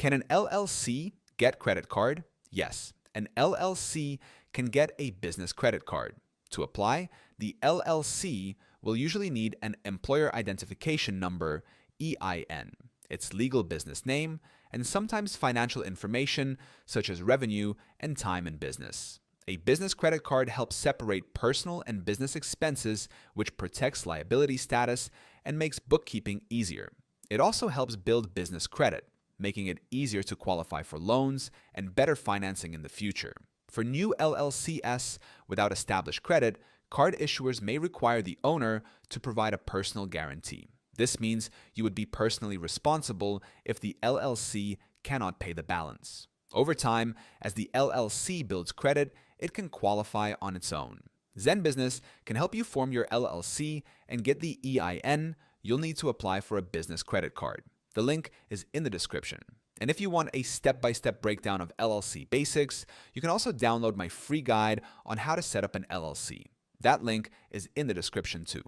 Can an LLC get credit card? Yes, an LLC can get a business credit card. To apply, the LLC will usually need an employer identification number, EIN, its legal business name, and sometimes financial information such as revenue and time in business. A business credit card helps separate personal and business expenses, which protects liability status and makes bookkeeping easier. It also helps build business credit, making it easier to qualify for loans and better financing in the future. For new LLCs without established credit, card issuers may require the owner to provide a personal guarantee. This means you would be personally responsible if the LLC cannot pay the balance. Over time, as the LLC builds credit, it can qualify on its own. Zen Business can help you form your LLC and get the EIN you'll need to apply for a business credit card. The link is in the description. And if you want a step-by-step breakdown of LLC basics, you can also download my free guide on how to set up an LLC. That link is in the description too.